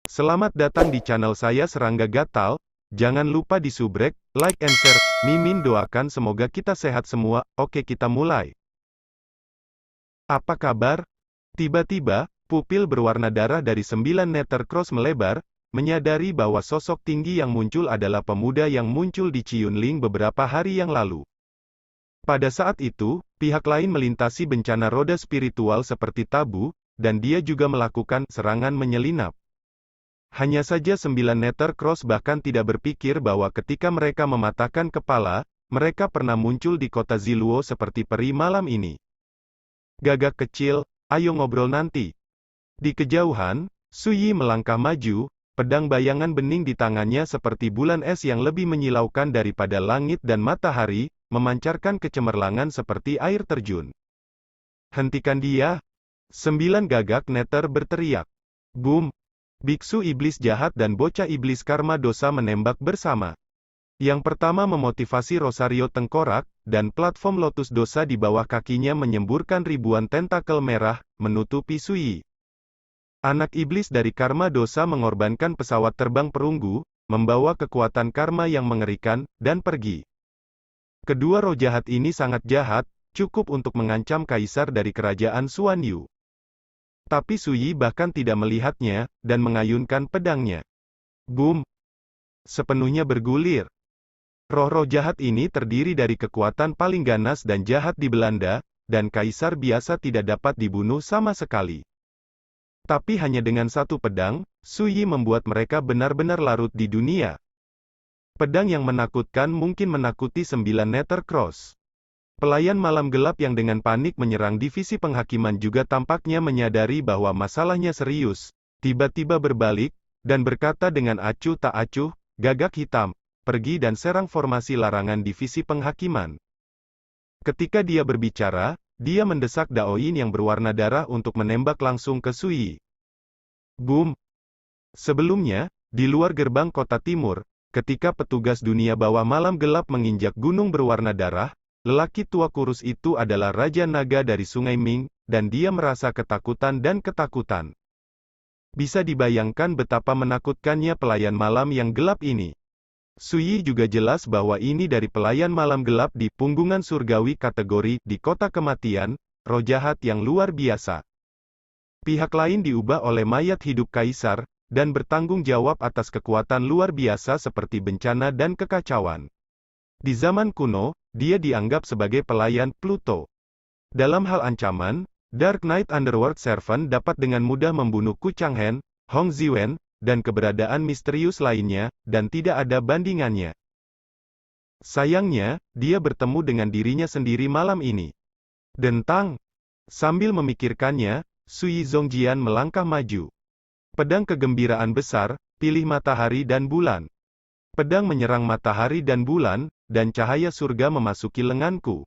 Selamat datang di channel saya Serangga Gatal. Jangan lupa di subrek, like and share. Mimin doakan semoga kita sehat semua. Oke, kita mulai. Apa kabar? Tiba-tiba, pupil berwarna darah dari 9 meter cross melebar, menyadari bahwa sosok tinggi yang muncul adalah pemuda yang muncul di Chiyunling beberapa hari yang lalu. Pada saat itu, pihak lain melintasi bencana roda spiritual seperti tabu, dan dia juga melakukan serangan menyelinap. Hanya saja 9 meter cross bahkan tidak berpikir bahwa ketika mereka mematahkan kepala, mereka pernah muncul di kota Ziluo seperti peri malam ini. Gagak kecil, ayo ngobrol nanti. Di kejauhan, Suyi melangkah maju, pedang bayangan bening di tangannya seperti bulan es yang lebih menyilaukan daripada langit dan matahari, memancarkan kecemerlangan seperti air terjun. Hentikan dia! 9 gagak neter berteriak. Boom! Biksu iblis jahat dan bocah iblis karma dosa menembak bersama. Yang pertama memotivasi Rosario tengkorak, dan platform lotus dosa di bawah kakinya menyemburkan ribuan tentakel merah, menutupi Suyi. Anak iblis dari karma dosa mengorbankan pesawat terbang perunggu, membawa kekuatan karma yang mengerikan, dan pergi. Kedua roh jahat ini sangat jahat, cukup untuk mengancam kaisar dari kerajaan Xuanyu. Tapi Suyi bahkan tidak melihatnya, dan mengayunkan pedangnya. Boom! Sepenuhnya bergulir. Roh-roh jahat ini terdiri dari kekuatan paling ganas dan jahat di Belanda, dan kaisar biasa tidak dapat dibunuh sama sekali. Tapi hanya dengan satu pedang, Suyi membuat mereka benar-benar larut di dunia. Pedang yang menakutkan mungkin menakuti 9 meter cross. Pelayan malam gelap yang dengan panik menyerang divisi penghakiman juga tampaknya menyadari bahwa masalahnya serius, tiba-tiba berbalik, dan berkata dengan acuh tak acuh, gagak hitam, pergi dan serang formasi larangan divisi penghakiman. Ketika dia berbicara, dia mendesak Daoin yang berwarna darah untuk menembak langsung ke Suyi. Boom! Sebelumnya, di luar gerbang kota timur, ketika petugas dunia bawah malam gelap menginjak gunung berwarna darah, lelaki tua kurus itu adalah Raja Naga dari Sungai Ming, dan dia merasa ketakutan dan ketakutan. Bisa dibayangkan betapa menakutkannya pelayan malam yang gelap ini. Suyi juga jelas bahwa ini dari pelayan malam gelap di punggungan surgawi kategori di kota kematian, roh jahat yang luar biasa. Pihak lain diubah oleh mayat hidup kaisar, dan bertanggung jawab atas kekuatan luar biasa seperti bencana dan kekacauan. Di zaman kuno, dia dianggap sebagai pelayan Pluto. Dalam hal ancaman, Dark Knight Underworld Servant dapat dengan mudah membunuh Ku Changhen, Hong Ziwen, dan keberadaan misterius lainnya, dan tidak ada bandingannya. Sayangnya, dia bertemu dengan dirinya sendiri malam ini. Dentang! Sambil memikirkannya, Suyi Zongjian melangkah maju. Pedang kegembiraan besar, pilih matahari dan bulan. Pedang menyerang matahari dan bulan, dan cahaya surga memasuki lenganku.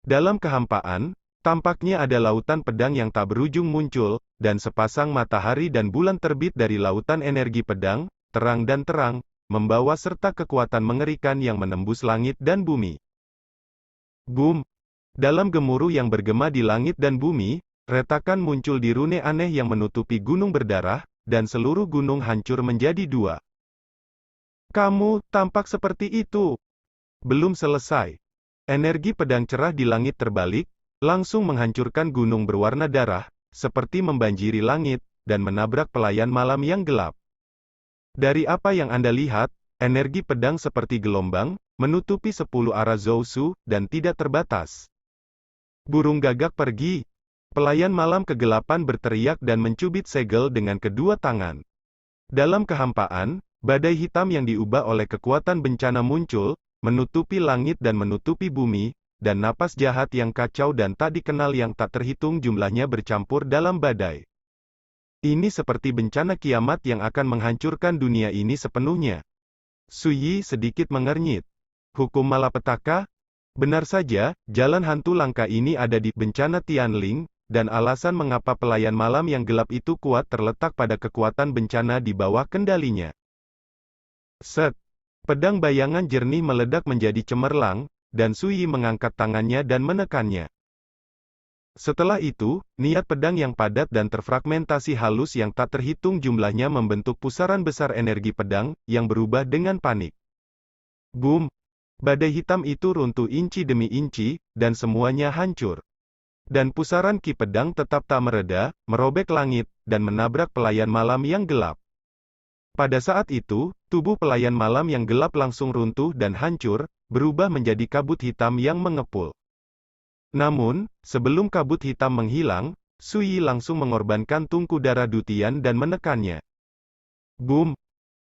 Dalam kehampaan, tampaknya ada lautan pedang yang tak berujung muncul, dan sepasang matahari dan bulan terbit dari lautan energi pedang, terang dan terang, membawa serta kekuatan mengerikan yang menembus langit dan bumi. Boom! Dalam gemuruh yang bergema di langit dan bumi, retakan muncul di rune aneh yang menutupi gunung berdarah, dan seluruh gunung hancur menjadi dua. Kamu tampak seperti itu. Belum selesai. Energi pedang cerah di langit terbalik, langsung menghancurkan gunung berwarna darah, seperti membanjiri langit, dan menabrak pelayan malam yang gelap. Dari apa yang Anda lihat, energi pedang seperti gelombang, menutupi 10 arah Zousu, dan tidak terbatas. Burung gagak pergi. Pelayan malam kegelapan berteriak dan mencubit segel dengan kedua tangan. Dalam kehampaan, badai hitam yang diubah oleh kekuatan bencana muncul, menutupi langit dan menutupi bumi, dan napas jahat yang kacau dan tak dikenal yang tak terhitung jumlahnya bercampur dalam badai. Ini seperti bencana kiamat yang akan menghancurkan dunia ini sepenuhnya. Suyi sedikit mengernyit. Hukum malapetaka? Benar saja, jalan hantu langka ini ada di bencana Tianling, dan alasan mengapa pelayan malam yang gelap itu kuat terletak pada kekuatan bencana di bawah kendalinya. Set! Pedang bayangan jernih meledak menjadi cemerlang, dan Suyi mengangkat tangannya dan menekannya. Setelah itu, niat pedang yang padat dan terfragmentasi halus yang tak terhitung jumlahnya membentuk pusaran besar energi pedang, yang berubah dengan panik. Boom! Badai hitam itu runtuh inci demi inci, dan semuanya hancur. Dan pusaran ki pedang tetap tak mereda, merobek langit, dan menabrak pelayan malam yang gelap. Pada saat itu, tubuh pelayan malam yang gelap langsung runtuh dan hancur, berubah menjadi kabut hitam yang mengepul. Namun, sebelum kabut hitam menghilang, Sui langsung mengorbankan tungku darah Dutian dan menekannya. Boom!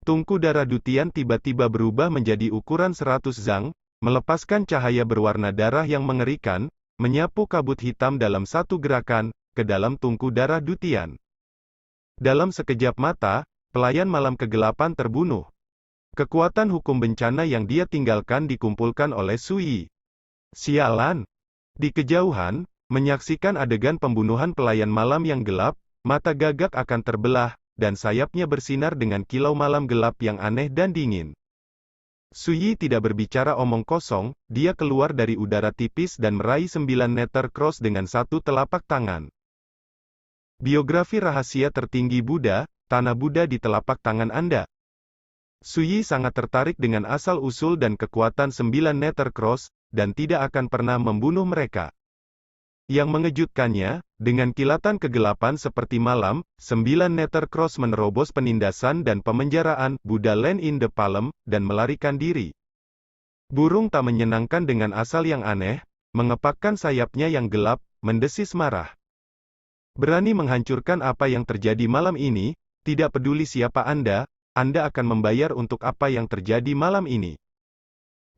Tungku darah Dutian tiba-tiba berubah menjadi ukuran 100 zang, melepaskan cahaya berwarna darah yang mengerikan, menyapu kabut hitam dalam satu gerakan, ke dalam tungku darah Dutian. Dalam sekejap mata, pelayan malam kegelapan terbunuh. Kekuatan hukum bencana yang dia tinggalkan dikumpulkan oleh Sui. Sialan! Di kejauhan, menyaksikan adegan pembunuhan pelayan malam yang gelap, mata Gagak akan terbelah, dan sayapnya bersinar dengan kilau malam gelap yang aneh dan dingin. Sui tidak berbicara omong kosong, dia keluar dari udara tipis dan meraih 9 meter cross dengan satu telapak tangan. Biografi rahasia tertinggi Buddha, Tanah Buddha di telapak tangan Anda. Sui sangat tertarik dengan asal-usul dan kekuatan 9 meter cross, dan tidak akan pernah membunuh mereka. Yang mengejutkannya, dengan kilatan kegelapan seperti malam, 9 meter cross menerobos penindasan dan pemenjaraan, Buddha land in the palm, dan melarikan diri. Burung tak menyenangkan dengan asal yang aneh, mengepakkan sayapnya yang gelap, mendesis marah. Berani menghancurkan apa yang terjadi malam ini, tidak peduli siapa Anda akan membayar untuk apa yang terjadi malam ini.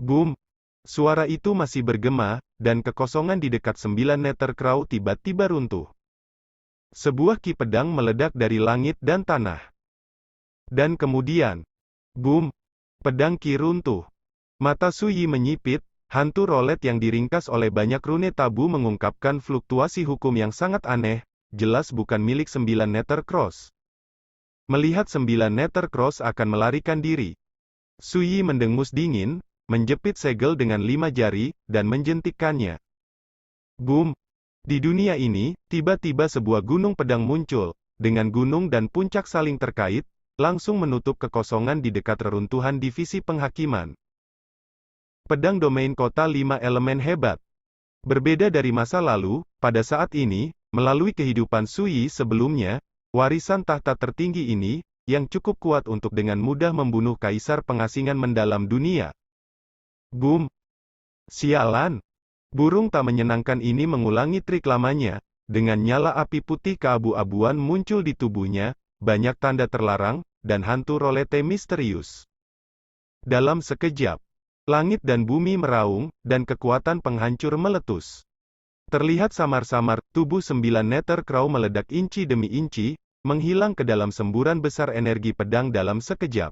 Boom! Suara itu masih bergema, dan kekosongan di dekat 9 meter crow tiba-tiba runtuh. Sebuah ki pedang meledak dari langit dan tanah. Dan kemudian, boom! Pedang ki runtuh. Mata Sui menyipit, hantu rolet yang diringkas oleh banyak rune tabu mengungkapkan fluktuasi hukum yang sangat aneh, jelas bukan milik 9 meter cross. Melihat 9 meter cross akan melarikan diri, Sui mendengus dingin, menjepit segel dengan 5 jari, dan menjentikkannya. Boom! Di dunia ini, tiba-tiba sebuah gunung pedang muncul, dengan gunung dan puncak saling terkait, langsung menutup kekosongan di dekat reruntuhan divisi penghakiman. Pedang domain kota 5 elemen hebat. Berbeda dari masa lalu, pada saat ini, melalui kehidupan Sui sebelumnya, warisan tahta tertinggi ini, yang cukup kuat untuk dengan mudah membunuh kaisar pengasingan mendalam dunia. Boom! Sialan! Burung tak menyenangkan ini mengulangi trik lamanya, dengan nyala api putih keabu-abuan muncul di tubuhnya, banyak tanda terlarang, dan hantu rolete misterius. Dalam sekejap, langit dan bumi meraung, dan kekuatan penghancur meletus. Terlihat samar-samar, tubuh 9 meter crow meledak inci demi inci, menghilang ke dalam semburan besar energi pedang dalam sekejap.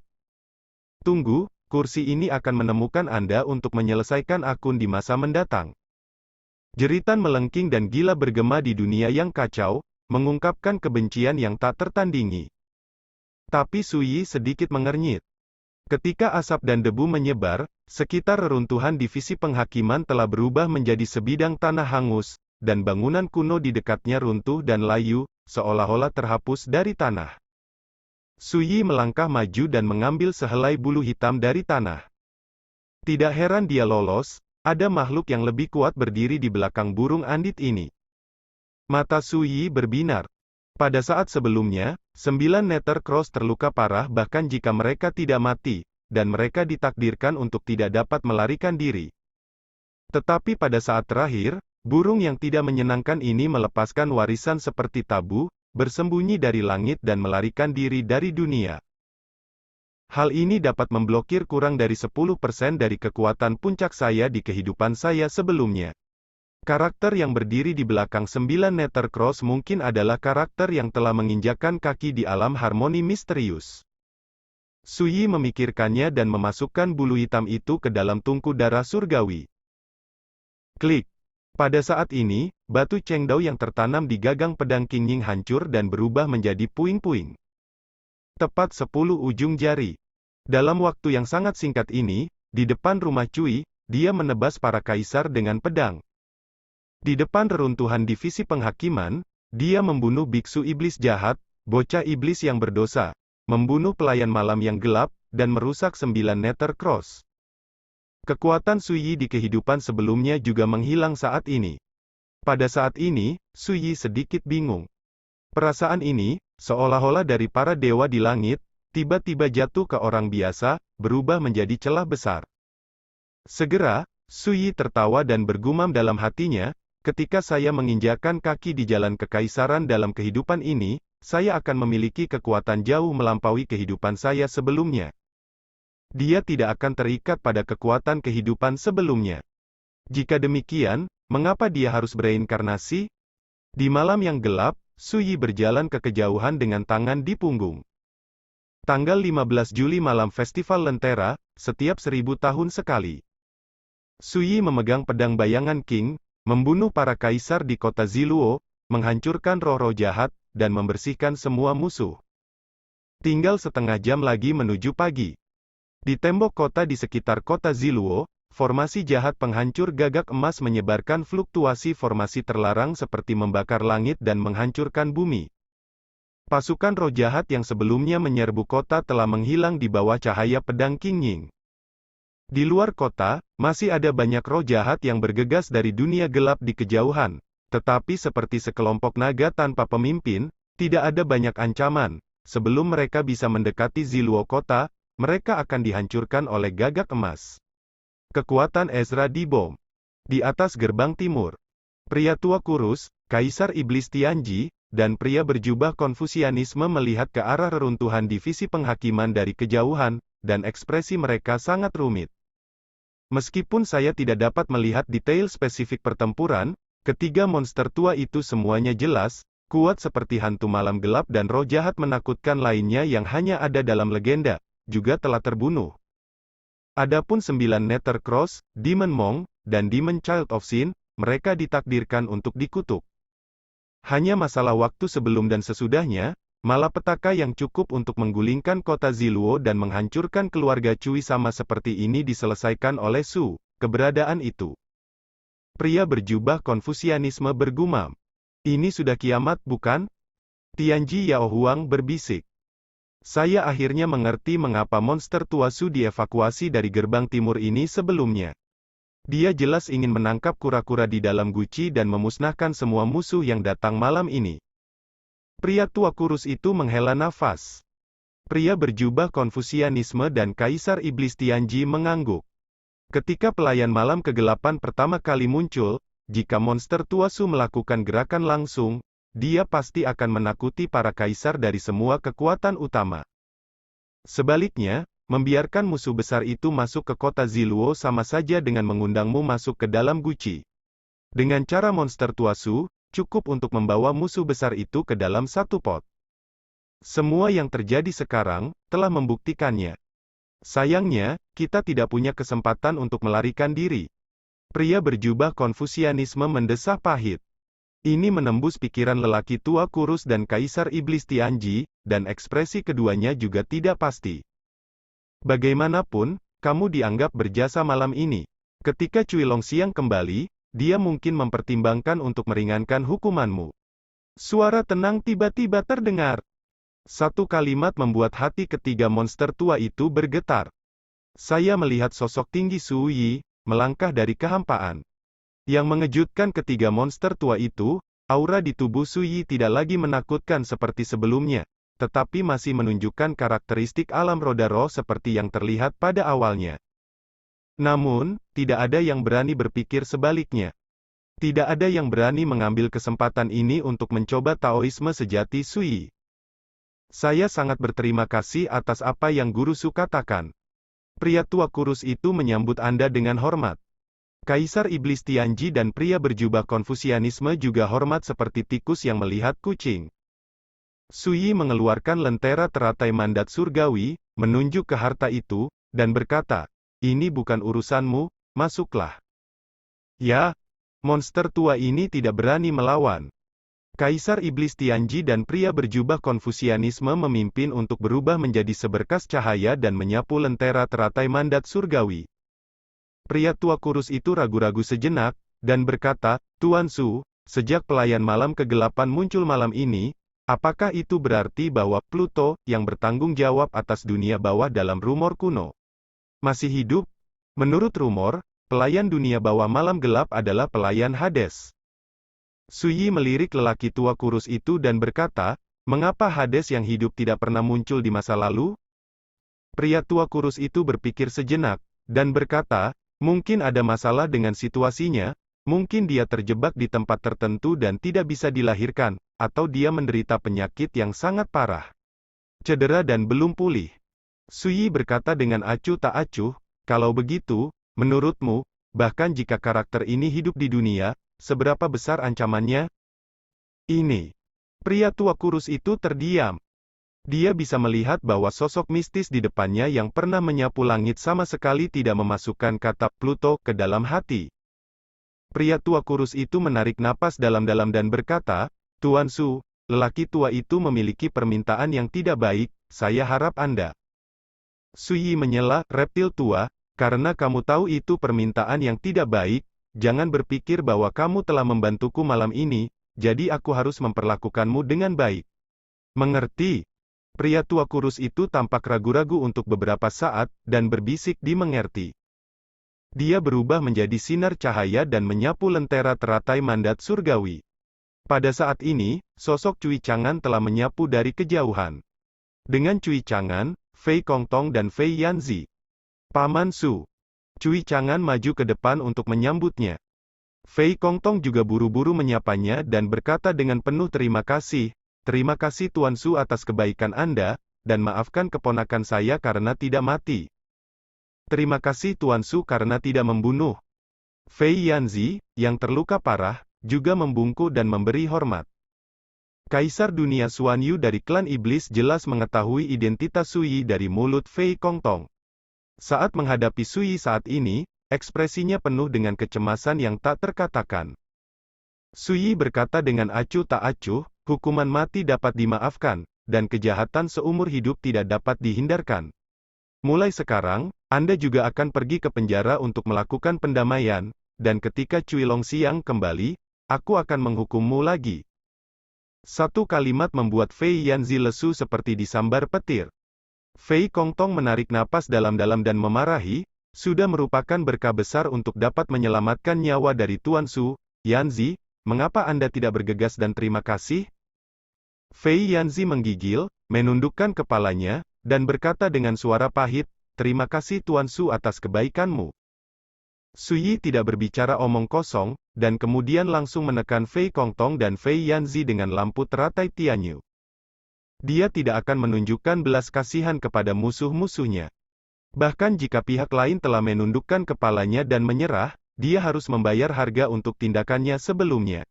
Tunggu, kursi ini akan menemukan Anda untuk menyelesaikan akun di masa mendatang. Jeritan melengking dan gila bergema di dunia yang kacau, mengungkapkan kebencian yang tak tertandingi. Tapi Sui sedikit mengernyit. Ketika asap dan debu menyebar, sekitar reruntuhan divisi penghakiman telah berubah menjadi sebidang tanah hangus, dan bangunan kuno di dekatnya runtuh dan layu, seolah-olah terhapus dari tanah. Sui melangkah maju dan mengambil sehelai bulu hitam dari tanah. Tidak heran dia lolos, ada makhluk yang lebih kuat berdiri di belakang burung andit ini. Mata Sui berbinar. Pada saat sebelumnya, 9 meter cross terluka parah bahkan jika mereka tidak mati, dan mereka ditakdirkan untuk tidak dapat melarikan diri. Tetapi pada saat terakhir, burung yang tidak menyenangkan ini melepaskan warisan seperti tabu, bersembunyi dari langit dan melarikan diri dari dunia. Hal ini dapat memblokir kurang dari 10% dari kekuatan puncak saya di kehidupan saya sebelumnya. Karakter yang berdiri di belakang 9 meter cross mungkin adalah karakter yang telah menginjakkan kaki di alam harmoni misterius. Sui memikirkannya dan memasukkan bulu hitam itu ke dalam tungku darah surgawi. Klik. Pada saat ini, batu Chengdao yang tertanam di gagang pedang Qingying hancur dan berubah menjadi puing-puing. Tepat 10 ujung jari. Dalam waktu yang sangat singkat ini, di depan rumah Cui, dia menebas para kaisar dengan pedang. Di depan reruntuhan divisi penghakiman, dia membunuh biksu iblis jahat, bocah iblis yang berdosa, membunuh pelayan malam yang gelap, dan merusak 9 Nether Cross. Kekuatan Suyi di kehidupan sebelumnya juga menghilang saat ini. Pada saat ini, Suyi sedikit bingung. Perasaan ini, seolah-olah dari para dewa di langit, tiba-tiba jatuh ke orang biasa, berubah menjadi celah besar. Segera, Suyi tertawa dan bergumam dalam hatinya, ketika saya menginjakkan kaki di jalan kekaisaran dalam kehidupan ini, saya akan memiliki kekuatan jauh melampaui kehidupan saya sebelumnya. Dia tidak akan terikat pada kekuatan kehidupan sebelumnya. Jika demikian, mengapa dia harus bereinkarnasi? Di malam yang gelap, Suyi berjalan ke kejauhan dengan tangan di punggung. Tanggal 15 Juli malam Festival Lentera, setiap 1000 tahun sekali. Suyi memegang pedang bayangan King, membunuh para kaisar di kota Ziluo, menghancurkan roh-roh jahat, dan membersihkan semua musuh. Tinggal setengah jam lagi menuju pagi. Di tembok kota di sekitar kota Ziluo, formasi jahat penghancur gagak emas menyebarkan fluktuasi formasi terlarang seperti membakar langit dan menghancurkan bumi. Pasukan roh jahat yang sebelumnya menyerbu kota telah menghilang di bawah cahaya pedang King Ying. Di luar kota, masih ada banyak roh jahat yang bergegas dari dunia gelap di kejauhan, tetapi seperti sekelompok naga tanpa pemimpin, tidak ada banyak ancaman. Sebelum mereka bisa mendekati Ziluo kota, mereka akan dihancurkan oleh gagak emas. Kekuatan Ezra dibom. Di atas gerbang timur, pria tua kurus, Kaisar Iblis Tianji, dan pria berjubah Konfusianisme melihat ke arah reruntuhan divisi penghakiman dari kejauhan, dan ekspresi mereka sangat rumit. Meskipun saya tidak dapat melihat detail spesifik pertempuran, ketiga monster tua itu semuanya jelas, kuat seperti hantu malam gelap dan roh jahat menakutkan lainnya yang hanya ada dalam legenda, juga telah terbunuh. Adapun 9 Nether Cross, Demon Monk, dan Demon Child of Sin, mereka ditakdirkan untuk dikutuk. Hanya masalah waktu sebelum dan sesudahnya, malapetaka yang cukup untuk menggulingkan kota Ziluo dan menghancurkan keluarga Cui sama seperti ini diselesaikan oleh Su. Keberadaan itu. Pria berjubah Konfusianisme bergumam. Ini sudah kiamat bukan? Tianji Yao Huang berbisik. Saya akhirnya mengerti mengapa monster tua Su dievakuasi dari gerbang timur ini sebelumnya. Dia jelas ingin menangkap kura-kura di dalam guci dan memusnahkan semua musuh yang datang malam ini. Pria tua kurus itu menghela nafas. Pria berjubah Konfusianisme dan Kaisar Iblis Tianji mengangguk. Ketika pelayan malam kegelapan pertama kali muncul, jika monster tua Su melakukan gerakan langsung, dia pasti akan menakuti para kaisar dari semua kekuatan utama. Sebaliknya, membiarkan musuh besar itu masuk ke kota Ziluo sama saja dengan mengundangmu masuk ke dalam guci. Dengan cara monster tua Su, cukup untuk membawa musuh besar itu ke dalam satu pot. Semua yang terjadi sekarang, telah membuktikannya. Sayangnya, kita tidak punya kesempatan untuk melarikan diri. Pria berjubah Konfusianisme mendesah pahit. Ini menembus pikiran lelaki tua kurus dan Kaisar Iblis Tianji, dan ekspresi keduanya juga tidak pasti. Bagaimanapun, kamu dianggap berjasa malam ini. Ketika Cui Longxiang kembali, dia mungkin mempertimbangkan untuk meringankan hukumanmu. Suara tenang tiba-tiba terdengar. Satu kalimat membuat hati ketiga monster tua itu bergetar. Saya melihat sosok tinggi Su Yi, melangkah dari kehampaan. Yang mengejutkan ketiga monster tua itu, aura di tubuh Su Yi tidak lagi menakutkan seperti sebelumnya, tetapi masih menunjukkan karakteristik alam roda roh seperti yang terlihat pada awalnya. Namun, tidak ada yang berani berpikir sebaliknya. Tidak ada yang berani mengambil kesempatan ini untuk mencoba Taoisme sejati Su Yi. Saya sangat berterima kasih atas apa yang Guru Su katakan. Pria tua kurus itu menyambut Anda dengan hormat. Kaisar Iblis Tianji dan pria berjubah Konfusianisme juga hormat seperti tikus yang melihat kucing. Su Yi mengeluarkan lentera teratai mandat surgawi, menunjuk ke harta itu, dan berkata, ini bukan urusanmu, masuklah. Ya, monster tua ini tidak berani melawan. Kaisar Iblis Tianji dan pria berjubah Konfusianisme memimpin untuk berubah menjadi seberkas cahaya dan menyapu lentera teratai mandat surgawi. Pria tua kurus itu ragu-ragu sejenak, dan berkata, Tuan Su, sejak pelayan malam kegelapan muncul malam ini, apakah itu berarti bahwa Pluto, yang bertanggung jawab atas dunia bawah dalam rumor kuno, masih hidup? Menurut rumor, pelayan dunia bawah malam gelap adalah pelayan Hades. Suyi melirik lelaki tua kurus itu dan berkata, mengapa Hades yang hidup tidak pernah muncul di masa lalu? Pria tua kurus itu berpikir sejenak, dan berkata, mungkin ada masalah dengan situasinya, mungkin dia terjebak di tempat tertentu dan tidak bisa dilahirkan, atau dia menderita penyakit yang sangat parah. Cedera dan belum pulih. Suyi berkata dengan acuh tak acuh, kalau begitu, menurutmu, bahkan jika karakter ini hidup di dunia, seberapa besar ancamannya? Ini. Pria tua kurus itu terdiam. Dia bisa melihat bahwa sosok mistis di depannya yang pernah menyapu langit sama sekali tidak memasukkan kata Pluto ke dalam hati. Pria tua kurus itu menarik napas dalam-dalam dan berkata, Tuan Su, lelaki tua itu memiliki permintaan yang tidak baik, saya harap Anda. Suyi menyela, reptil tua, karena kamu tahu itu permintaan yang tidak baik, jangan berpikir bahwa kamu telah membantuku malam ini, jadi aku harus memperlakukanmu dengan baik. Mengerti? Pria tua kurus itu tampak ragu-ragu untuk beberapa saat, dan berbisik di mengerti. Dia berubah menjadi sinar cahaya dan menyapu lentera teratai mandat surgawi. Pada saat ini, sosok Cui Chang'an telah menyapu dari kejauhan. Dengan Cui Chang'an, Fei Kongtong dan Fei Yanzi. Paman Su. Cui Chang'an maju ke depan untuk menyambutnya. Fei Kongtong juga buru-buru menyapanya dan berkata dengan penuh terima kasih, terima kasih Tuan Su atas kebaikan Anda, dan maafkan keponakan saya karena tidak mati. Terima kasih Tuan Su karena tidak membunuh. Fei Yanzi, yang terluka parah, juga membungkuk dan memberi hormat. Kaisar dunia Xuan Yu dari klan iblis jelas mengetahui identitas Suyi dari mulut Fei Kongtong. Saat menghadapi Suyi saat ini, ekspresinya penuh dengan kecemasan yang tak terkatakan. Suyi berkata dengan acuh tak acuh, hukuman mati dapat dimaafkan, dan kejahatan seumur hidup tidak dapat dihindarkan. Mulai sekarang, Anda juga akan pergi ke penjara untuk melakukan pendamaian, dan ketika Cui Longxiang kembali, aku akan menghukummu lagi. Satu kalimat membuat Fei Yanzi lesu seperti disambar petir. Fei Kongtong menarik napas dalam-dalam dan memarahi, sudah merupakan berkah besar untuk dapat menyelamatkan nyawa dari Tuan Su, Yanzi, mengapa Anda tidak bergegas dan terima kasih? Fei Yanzi menggigil, menundukkan kepalanya, dan berkata dengan suara pahit, terima kasih Tuan Su atas kebaikanmu. Suyi tidak berbicara omong kosong, dan kemudian langsung menekan Fei Kongtong dan Fei Yanzi dengan lampu teratai Tianyu. Dia tidak akan menunjukkan belas kasihan kepada musuh-musuhnya. Bahkan jika pihak lain telah menundukkan kepalanya dan menyerah, dia harus membayar harga untuk tindakannya sebelumnya.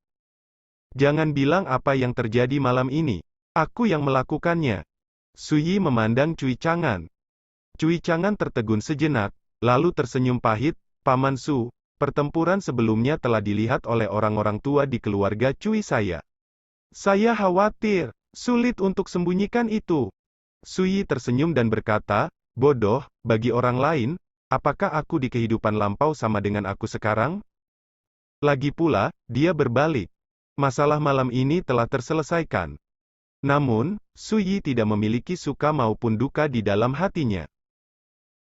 Jangan bilang apa yang terjadi malam ini. Aku yang melakukannya. Suyi memandang Cui Chang'an. Cui Chang'an tertegun sejenak, lalu tersenyum pahit, Paman Su, pertempuran sebelumnya telah dilihat oleh orang-orang tua di keluarga Cui saya. Saya khawatir, sulit untuk sembunyikan itu. Suyi tersenyum dan berkata, bodoh, bagi orang lain, apakah aku di kehidupan lampau sama dengan aku sekarang? Lagi pula, dia berbalik. Masalah malam ini telah terselesaikan. Namun, Suyi tidak memiliki suka maupun duka di dalam hatinya.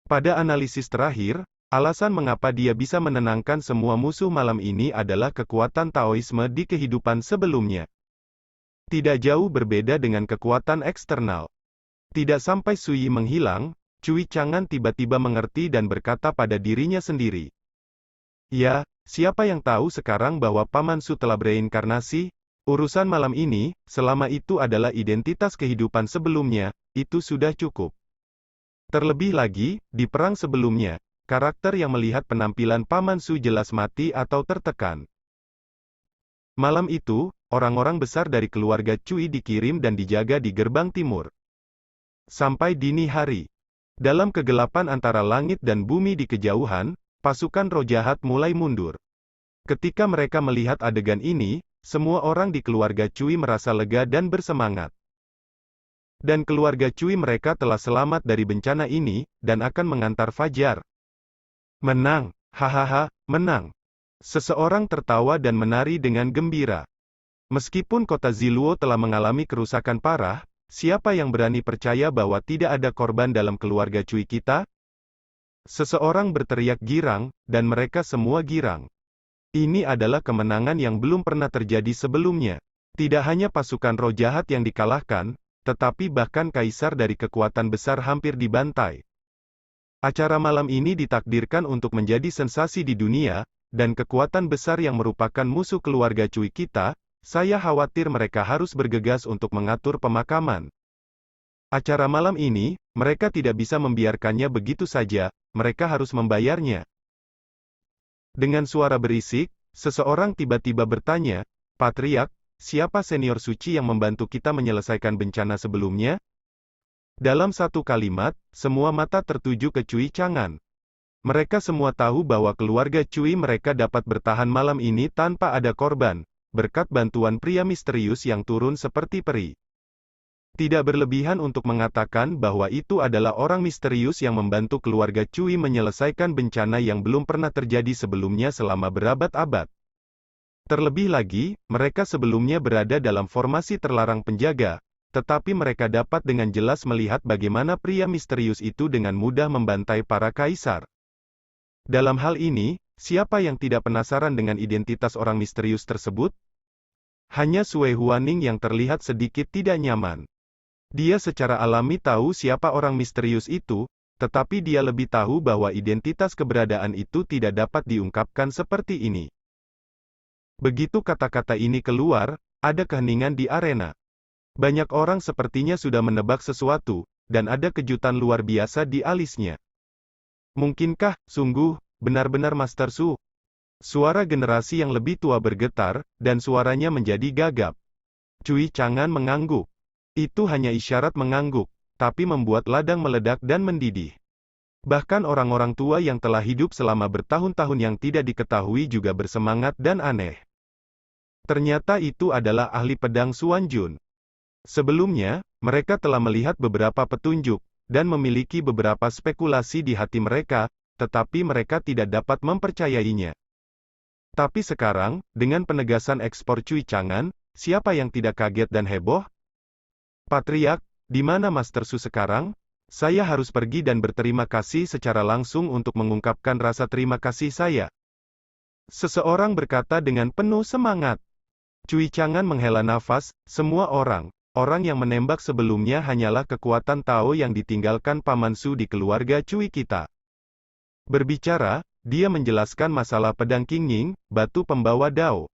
Pada analisis terakhir, alasan mengapa dia bisa menenangkan semua musuh malam ini adalah kekuatan Taoisme di kehidupan sebelumnya. Tidak jauh berbeda dengan kekuatan eksternal. Tidak sampai Suyi menghilang, Cui Chang'an tiba-tiba mengerti dan berkata pada dirinya sendiri. Ya, siapa yang tahu sekarang bahwa Paman Su telah bereinkarnasi? Urusan malam ini, selama itu adalah identitas kehidupan sebelumnya, itu sudah cukup. Terlebih lagi, di perang sebelumnya, karakter yang melihat penampilan Paman Su jelas mati atau tertekan. Malam itu, orang-orang besar dari keluarga Cui dikirim dan dijaga di gerbang timur. Sampai dini hari. Dalam kegelapan antara langit dan bumi di kejauhan, pasukan roh jahat mulai mundur. Ketika mereka melihat adegan ini, semua orang di keluarga Cui merasa lega dan bersemangat. Dan keluarga Cui mereka telah selamat dari bencana ini, dan akan mengantar Fajar. Menang, hahaha, menang. Seseorang tertawa dan menari dengan gembira. Meskipun kota Ziluo telah mengalami kerusakan parah, siapa yang berani percaya bahwa tidak ada korban dalam keluarga Cui kita? Seseorang berteriak girang, dan mereka semua girang. Ini adalah kemenangan yang belum pernah terjadi sebelumnya. Tidak hanya pasukan roh jahat yang dikalahkan, tetapi bahkan kaisar dari kekuatan besar hampir dibantai. Acara malam ini ditakdirkan untuk menjadi sensasi di dunia, dan kekuatan besar yang merupakan musuh keluarga Cui kita, saya khawatir mereka harus bergegas untuk mengatur pemakaman. Acara malam ini, mereka tidak bisa membiarkannya begitu saja, mereka harus membayarnya. Dengan suara berisik, seseorang tiba-tiba bertanya, Patriark, siapa senior suci yang membantu kita menyelesaikan bencana sebelumnya? Dalam satu kalimat, semua mata tertuju ke Cui Chang'an. Mereka semua tahu bahwa keluarga Cui mereka dapat bertahan malam ini tanpa ada korban, berkat bantuan pria misterius yang turun seperti peri. Tidak berlebihan untuk mengatakan bahwa itu adalah orang misterius yang membantu keluarga Cui menyelesaikan bencana yang belum pernah terjadi sebelumnya selama berabad-abad. Terlebih lagi, mereka sebelumnya berada dalam formasi terlarang penjaga, tetapi mereka dapat dengan jelas melihat bagaimana pria misterius itu dengan mudah membantai para kaisar. Dalam hal ini, siapa yang tidak penasaran dengan identitas orang misterius tersebut? Hanya Sui Huaning yang terlihat sedikit tidak nyaman. Dia secara alami tahu siapa orang misterius itu, tetapi dia lebih tahu bahwa identitas keberadaan itu tidak dapat diungkapkan seperti ini. Begitu kata-kata ini keluar, ada keheningan di arena. Banyak orang sepertinya sudah menebak sesuatu, dan ada kejutan luar biasa di alisnya. Mungkinkah, sungguh, benar-benar Master Su? Suara generasi yang lebih tua bergetar, dan suaranya menjadi gagap. Cui Chang'an mengangguk. Itu hanya isyarat mengangguk, tapi membuat ladang meledak dan mendidih. Bahkan orang-orang tua yang telah hidup selama bertahun-tahun yang tidak diketahui juga bersemangat dan aneh. Ternyata itu adalah ahli pedang Xuan Jun. Sebelumnya, mereka telah melihat beberapa petunjuk, dan memiliki beberapa spekulasi di hati mereka, tetapi mereka tidak dapat mempercayainya. Tapi sekarang, dengan penegasan ekspor Cui Chang'an, siapa yang tidak kaget dan heboh? Patriark, di mana Master Su sekarang? Saya harus pergi dan berterima kasih secara langsung untuk mengungkapkan rasa terima kasih saya. Seseorang berkata dengan penuh semangat. Cui Chang'an menghela nafas, semua orang yang menembak sebelumnya hanyalah kekuatan Tao yang ditinggalkan Paman Su di keluarga Cui kita. Berbicara, dia menjelaskan masalah pedang Qingning, batu pembawa Dao.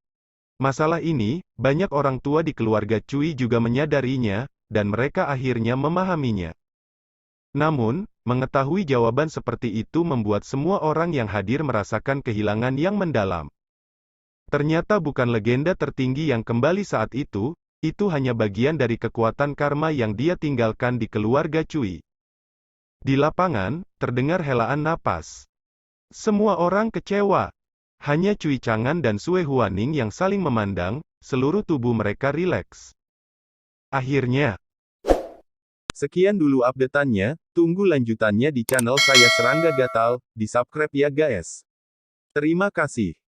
Masalah ini, banyak orang tua di keluarga Cui juga menyadarinya, dan mereka akhirnya memahaminya. Namun, mengetahui jawaban seperti itu membuat semua orang yang hadir merasakan kehilangan yang mendalam. Ternyata bukan legenda tertinggi yang kembali saat itu hanya bagian dari kekuatan karma yang dia tinggalkan di keluarga Cui. Di lapangan, terdengar helaan napas. Semua orang kecewa. Hanya Cui Chang'an dan Sui Huaning yang saling memandang, seluruh tubuh mereka rileks. Akhirnya, sekian dulu update-annya, tunggu lanjutannya di channel saya Serangga Gatal, di subscribe ya guys. Terima kasih.